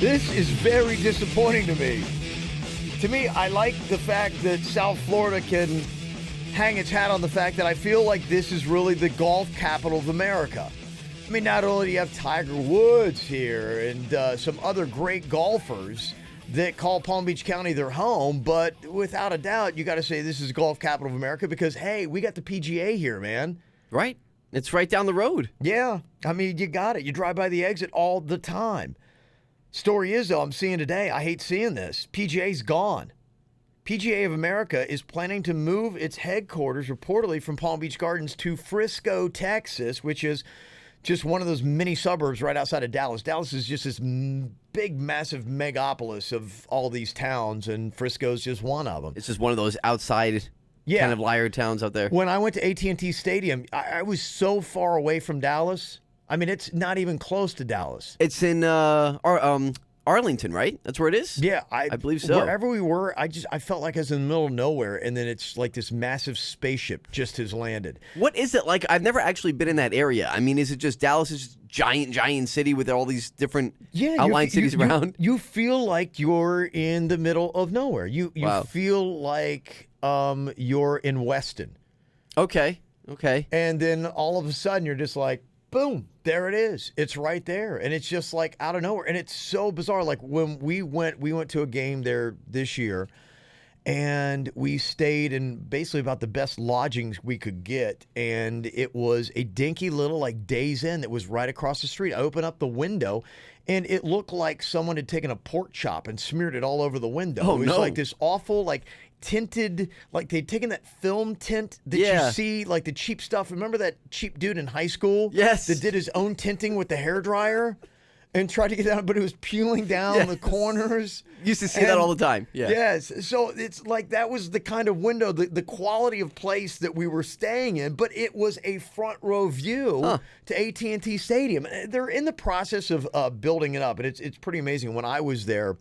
This is very disappointing to me. To me, I like the fact that South Florida can hang its hat on the fact that I feel like this is really the golf capital of America. I mean, not only do you have Tiger Woods here and some other great golfers that call Palm Beach County their home, but without a doubt, you got to say this is the golf capital of America because, hey, we got the PGA here, man. Right. It's right down the road. Yeah. I mean, you got it. You drive by the exit all the time. Story is, though, I'm seeing today, I hate seeing this, PGA's gone. PGA of America is planning to move its headquarters reportedly from Palm Beach Gardens to Frisco, Texas, which is just one of those mini suburbs right outside of Dallas. Dallas is just this big, massive megapolis of all these towns, and Frisco's just one of them. It's just one of those outside kind of liar towns out there. When I went to AT&T Stadium, I was so far away from Dallas. I mean, it's not even close to Dallas. It's in Arlington, right? That's where it is? Yeah, I believe so. Wherever we were, I felt like I was in the middle of nowhere, and then it's like this massive spaceship just has landed. What is it like? I've never actually been in that area. I mean, is it just Dallas is just giant city with all these different outlying cities around? You feel like you're in the middle of nowhere. You Wow. feel like you're in Weston. Okay. And then all of a sudden, you're just like, boom, there it is. It's right there. And it's just like out of nowhere. And it's so bizarre. Like when we went to a game there this year, and we stayed in basically about the best lodgings we could get. And it was a dinky little like Days Inn that was right across the street. I opened up the window, and it looked like someone had taken a pork chop and smeared it all over the window. Oh, it was no. like this awful, like tinted, like they'd taken that film tint that you see, like the cheap stuff. Remember that cheap dude in high school? Yes. That did his own tinting with the hairdryer and tried to get out, but it was peeling down the corners. Used to see that all the time. Yeah. Yes. So it's like that was the kind of window, the quality of place that we were staying in, but it was a front row view to AT&T Stadium. They're in the process of building it up, and it's pretty amazing. When I was there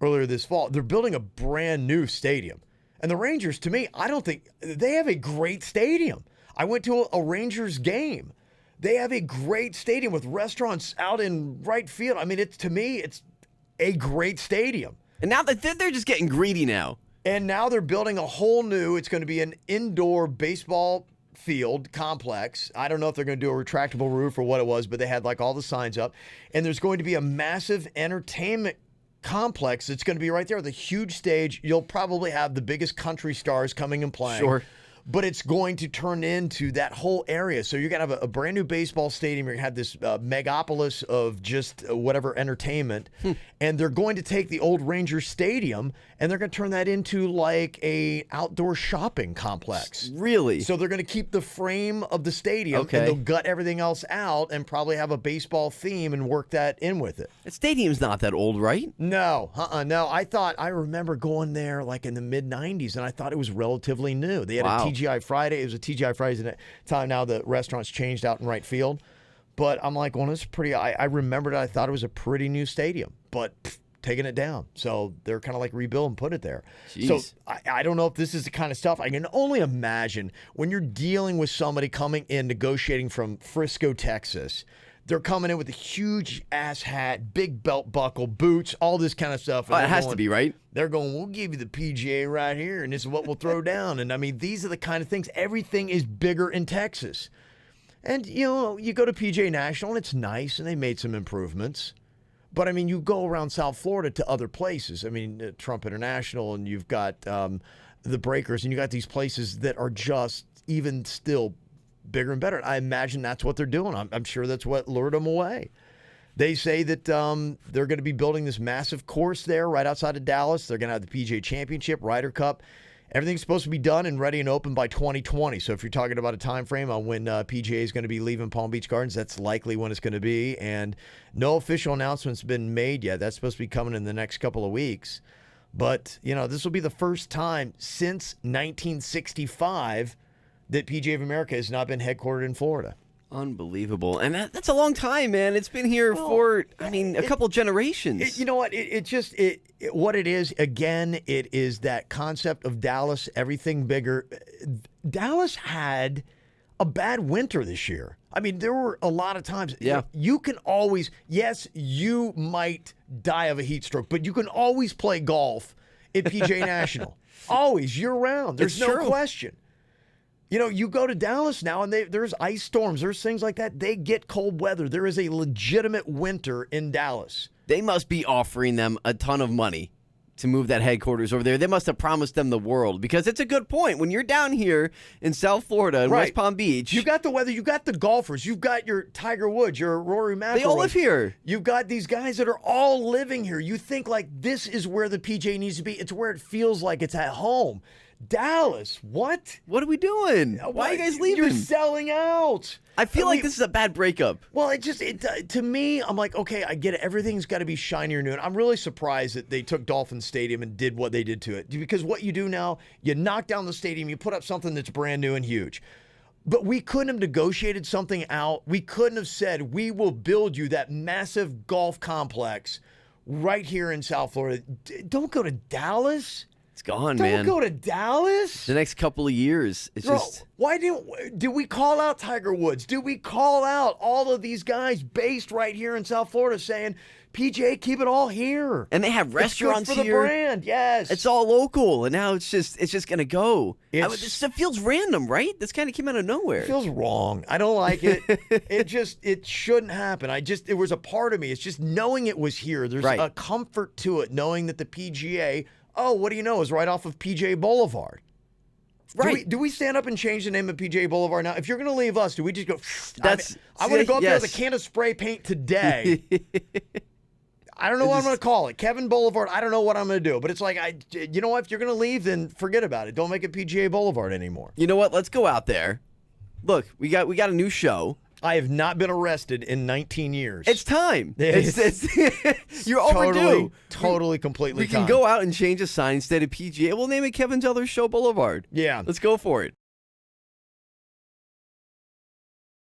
earlier this fall, they're building a brand new stadium. And the Rangers, to me, I don't think they have a great stadium. I went to a Rangers game. They have a great stadium with restaurants out in right field. I mean, to me, it's a great stadium. And now they're just getting greedy now. And now they're building a whole new, it's going to be an indoor baseball field complex. I don't know if they're going to do a retractable roof or what it was, but they had like all the signs up. And there's going to be a massive entertainment complex that's going to be right there with a huge stage. You'll probably have the biggest country stars coming and playing. Sure. But it's going to turn into that whole area. So you're going to have a brand new baseball stadium. You're going to have this megapolis of just whatever entertainment. And they're going to take the old Ranger Stadium and they're going to turn that into like a outdoor shopping complex. Really? So they're going to keep the frame of the stadium Okay. and they'll gut everything else out and probably have a baseball theme and work that in with it. That stadium's not that old, right? No. I remember going there like in the mid-90s, and I thought it was relatively new. They had Wow. a TGI Friday. It was a TGI Fridays at the time. Now the restaurant's changed out in right field. But I'm like, well, it's pretty, I remembered I thought it was a pretty new stadium, but taking it down. So they're kind of like rebuild and put it there. Jeez. So I don't know if this is the kind of stuff. I can only imagine when you're dealing with somebody coming in, negotiating from Frisco, Texas. They're coming in with a huge ass hat, big belt buckle, boots, all this kind of stuff. Oh, it has to be, right? They're going, we'll give you the PGA right here, and this is what we'll throw down. And, I mean, these are the kind of things. Everything is bigger in Texas. And, you know, you go to PGA National, and it's nice, and they made some improvements. But, I mean, you go around South Florida to other places. I mean, Trump International, and you've got the Breakers, and you got these places that are just even still bigger and better. I imagine that's what they're doing. I'm sure that's what lured them away. They say that they're going to be building this massive course there right outside of Dallas. They're going to have the PGA Championship, Ryder Cup. Everything's supposed to be done and ready and open by 2020. So if you're talking about a time frame on when PGA is going to be leaving Palm Beach Gardens, that's likely when it's going to be. And no official announcement's been made yet. That's supposed to be coming in the next couple of weeks. But, you know, this will be the first time since 1965 that PGA of America has not been headquartered in Florida. Unbelievable. And that's a long time, man. It's been here for, a couple generations. You know what? What it is, again, it is that concept of Dallas, everything bigger. Dallas had a bad winter this year. I mean, there were a lot of times. Yeah. You can always, yes, you might die of a heat stroke, but you can always play golf at PGA National. Always, year round. There's It's no true. question. You know, you go to Dallas now, and there's ice storms. There's things like that. They get cold weather. There is a legitimate winter in Dallas. They must be offering them a ton of money to move that headquarters over there. They must have promised them the world, because it's a good point. When you're down here in South Florida and West Palm Beach, you got the weather, you got the golfers, you've got your Tiger Woods, your Rory McIlroy. they all live here. You've got these guys that are all living here. You think like this is where the PGA needs to be. It's where it feels like it's at home. Dallas, what? What are we doing? Why are you guys leaving? You're selling out. I feel like this is a bad breakup. Well, to me, I'm like, okay, I get it. Everything's got to be shinier new. And I'm really surprised that they took Dolphin Stadium and did what they did to it. Because what you do now, you knock down the stadium, you put up something that's brand new and huge. But we couldn't have negotiated something out. We couldn't have said, we will build you that massive golf complex right here in South Florida. Don't go to Dallas. It's gone, Don't man. go to Dallas. The next couple of years, it's Bro, just... why do we call out Tiger Woods? Do we call out all of these guys based right here in South Florida saying, PGA, keep it all here? And they have restaurants it's good for here. the brand, yes. It's all local, and now it's just going to go. It's- This stuff feels random, right? This kind of came out of nowhere. It feels wrong. I don't like it. It shouldn't happen. It was a part of me. It's just knowing it was here. There's Right. a comfort to it, knowing that the PGA, oh, what do you know, is right off of PGA Boulevard. Right. Do we stand up and change the name of PGA Boulevard now? If you're going to leave us, do we just go, That's- I want to go up there yes. with a can of spray paint today. I don't know what I'm going to call it. Kevin Boulevard, I don't know what I'm going to do. But it's like, you know what? If you're going to leave, then forget about it. Don't make it PGA Boulevard anymore. You know what? Let's go out there. Look, we got a new show. I have not been arrested in 19 years. It's time. You're totally, overdue. Totally, completely We can time. go out and change a sign instead of PGA. We'll name it Kevin Zeller's Show Boulevard. Yeah. Let's go for it.